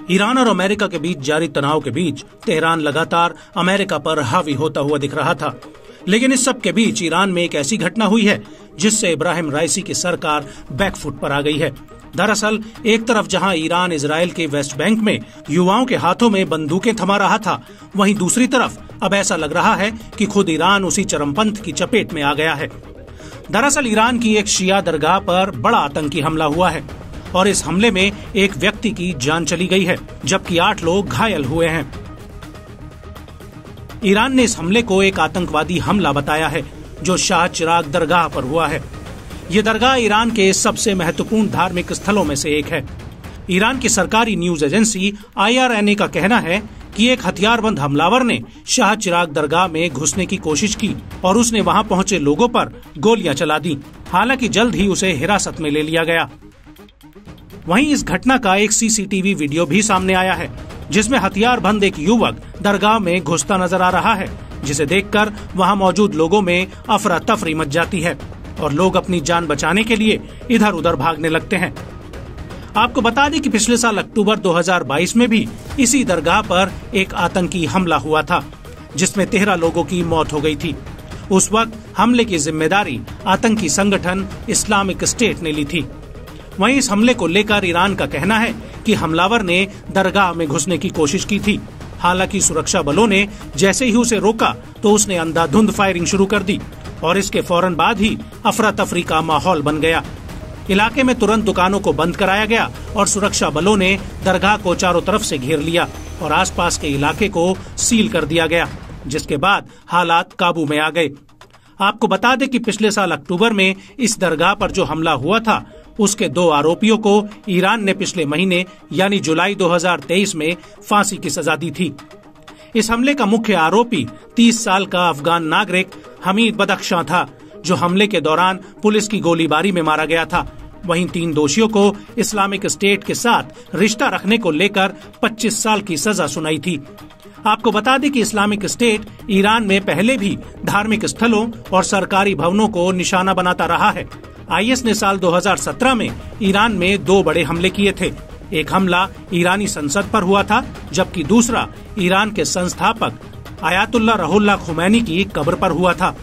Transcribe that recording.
Iran और America के बीच जारी तनाव के बीच तेहरान लगातार अमेरिका पर हावी होता हुआ दिख रहा था। लेकिन इस सब के बीच ईरान में एक ऐसी घटना हुई है जिससे इब्राहिम राइसी की सरकार बैकफुट पर आ गई है। दरअसल एक तरफ जहां ईरान इजराइल के वेस्ट बैंक में युवाओं के हाथों में बंदूकें थमा रहा था, वहीं दूसरी तरफ अब ऐसा लग रहा है कि खुद ईरान उसी चरमपंथ की चपेट में आ गया है। दरअसल ईरान की एक शिया दरगाह पर बड़ा आतंकी हमला हुआ है और इस हमले में एक व्यक्ति की जान चली गई है, जबकि 8 लोग घायल हुए हैं। ईरान ने इस हमले को एक आतंकवादी हमला बताया है जो शाह चिराग दरगाह पर हुआ है। ये दरगाह ईरान के सबसे महत्वपूर्ण धार्मिक स्थलों में से एक है। ईरान की सरकारी न्यूज एजेंसी IRNA का कहना है कि एक हथियारबंद हमलावर ने शाह चिराग दरगाह में घुसने की कोशिश की और उसने वहां पहुंचे लोगों पर गोलियां चला दी। हालांकि जल्द ही उसे हिरासत में ले लिया गया। वहीं इस घटना का एक CCTV वीडियो भी सामने आया है जिसमें हथियारबंद एक युवक दरगाह में घुसता नजर आ रहा है, जिसे देखकर वहां मौजूद लोगों में अफरा तफरी मच जाती है और लोग अपनी जान बचाने के लिए इधर उधर भागने लगते हैं। आपको बता दें कि पिछले साल अक्टूबर 2022 में भी इसी दरगाह पर एक आतंकी हमला हुआ था जिसमें 13 लोगों की मौत हो गई थी। उस वक्त हमले की जिम्मेदारी आतंकी संगठन इस्लामिक स्टेट ने ली थी। वहीं इस हमले को लेकर ईरान का कहना है कि हमलावर ने दरगाह में घुसने की कोशिश की थी। हालांकि सुरक्षा बलों ने जैसे ही उसे रोका तो उसने अंधाधुंध फायरिंग शुरू कर दी और इसके फौरन बाद ही अफरा तफरी का माहौल बन गया। इलाके में तुरंत दुकानों को बंद कराया गया और सुरक्षा बलों ने दरगाह को चारों तरफ से घेर लिया और आसपास के इलाके को सील कर दिया गया, जिसके बाद हालात काबू में आ गए। आपको बता दें कि पिछले साल अक्टूबर में इस दरगाह पर जो हमला हुआ था उसके 2 आरोपियों को ईरान ने पिछले महीने यानी जुलाई 2023 में फांसी की सजा दी थी। इस हमले का मुख्य आरोपी 30 साल का अफगान नागरिक हमीद बदख्शां था, जो हमले के दौरान पुलिस की गोलीबारी में मारा गया था। वहीं 3 दोषियों को इस्लामिक स्टेट के साथ रिश्ता रखने को लेकर 25 साल की सजा सुनाई थी। आपको बता दें कि इस्लामिक स्टेट ईरान में पहले भी धार्मिक स्थलों और सरकारी भवनों को निशाना बनाता रहा है। IS ने साल 2017 में ईरान में 2 बड़े हमले किए थे। एक हमला ईरानी संसद पर हुआ था, जबकि दूसरा ईरान के संस्थापक आयतुल्लाह रुहुल्लाह खुमैनी की कब्र पर हुआ था।